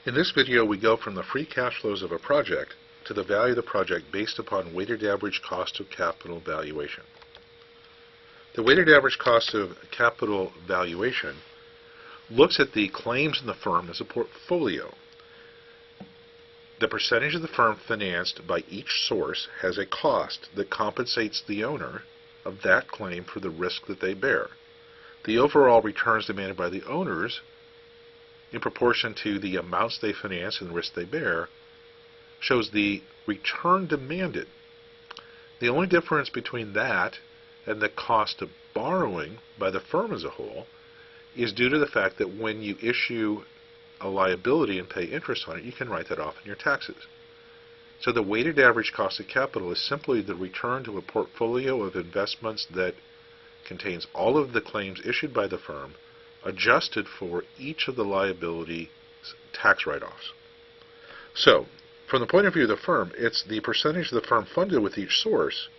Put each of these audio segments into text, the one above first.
In this video, we go from the free cash flows of a project to the value of the project based upon weighted average cost of capital valuation. The weighted average cost of capital valuation looks at the claims in the firm as a portfolio. The percentage of the firm financed by each source has a cost that compensates the owner of that claim for the risk that they bear. The overall returns demanded by the owners in proportion to the amounts they finance and the risk they bear shows the return demanded. The only difference between that and the cost of borrowing by the firm as a whole is due to the fact that when you issue a liability and pay interest on it, you can write that off in your taxes. So the weighted average cost of capital is simply the return to a portfolio of investments that contains all of the claims issued by the firm, adjusted for each of the liability tax write-offs. So, from the point of view of the firm, it's the percentage of the firm funded with each source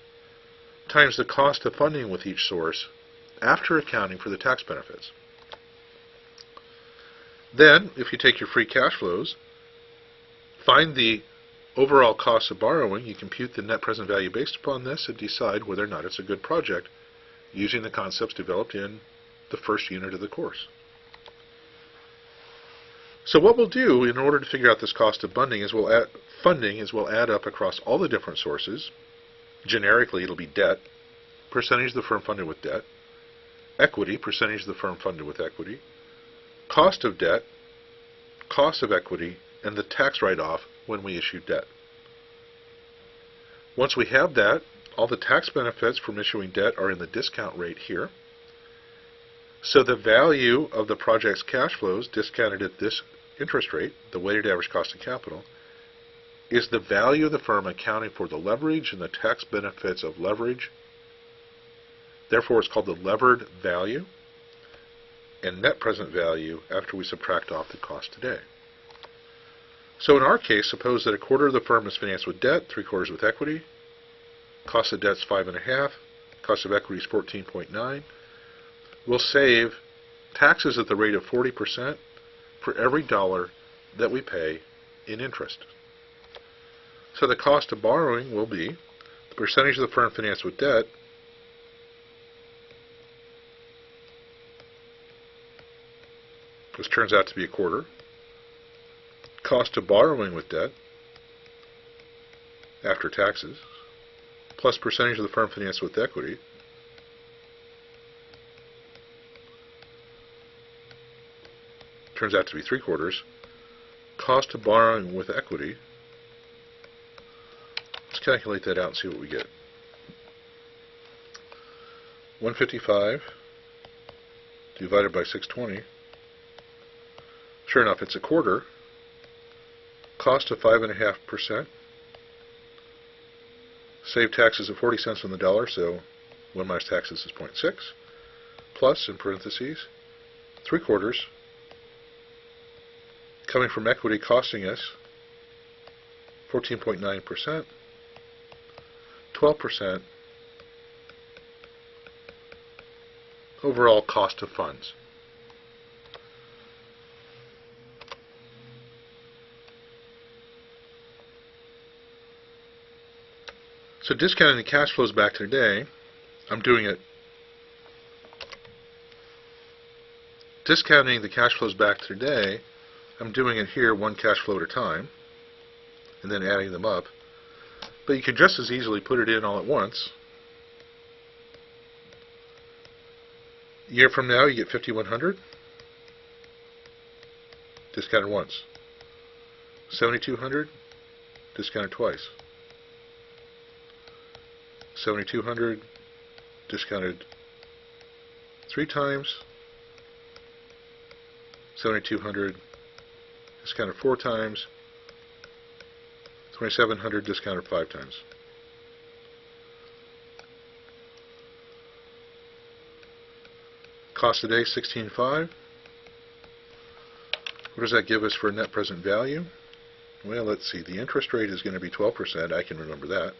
times the cost of funding with each source after accounting for the tax benefits. Then, if you take your free cash flows, find the overall cost of borrowing, you compute the net present value based upon this and decide whether or not it's a good project using the concepts developed in the first unit of the course. So what we'll do in order to figure out this cost of funding is we'll add up across all the different sources. Generically, it'll be debt, percentage of the firm funded with debt, equity, percentage of the firm funded with equity, cost of debt, cost of equity, and the tax write-off when we issue debt. Once we have that, all the tax benefits from issuing debt are in the discount rate here. So the value of the project's cash flows discounted at this interest rate, the weighted average cost of capital, is the value of the firm accounting for the leverage and the tax benefits of leverage. Therefore, it's called the levered value and net present value after we subtract off the cost today. So in our case, suppose that a quarter of the firm is financed with debt, 3/4 with equity. Cost of debt is 5.5. Cost of equity is 14.9. We'll save taxes at the rate of 40% for every dollar that we pay in interest. So the cost of borrowing will be the percentage of the firm financed with debt which turns out to be 1/4. Cost of borrowing with debt after taxes plus percentage of the firm financed with equity turns out to be 3/4. Cost of borrowing with equity, let's calculate that out and see what we get. 155 divided by 620. Sure enough, it's 1/4. Cost of 5.5%. Save taxes of 40 cents on the dollar, so 1 minus taxes is 0.6. Plus, in parentheses, 3/4 coming from equity costing us 14.9%, 12% overall cost of funds. So discounting the cash flows back to today, discounting the cash flows back to today, I'm doing it here one cash flow at a time, and then adding them up. But you can just as easily put it in all at once. A year from now, you get 5,100, discounted once. 7,200, discounted twice. 7,200, discounted 3 times. 7,200, discounted 4 times. 2,700, discounted 5 times. Cost today, 16.5. What does that give us for a net present value? Well, let's see. The interest rate is going to be 12%. I can remember that.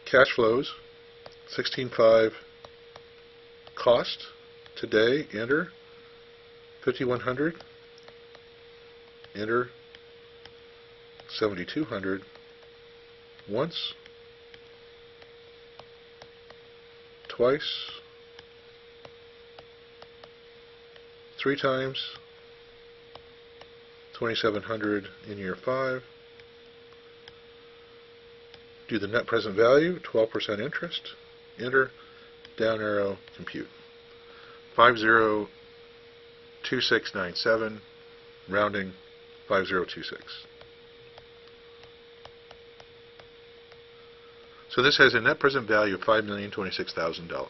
Cash flows, 16.5. Cost today, enter 5,100. enter 7,200 once, twice, 3 times, 2,700 in year 5. Do the net present value, 12% interest, enter, down arrow, compute. 502697, rounding 5026. So this has a net present value of $5,026,000.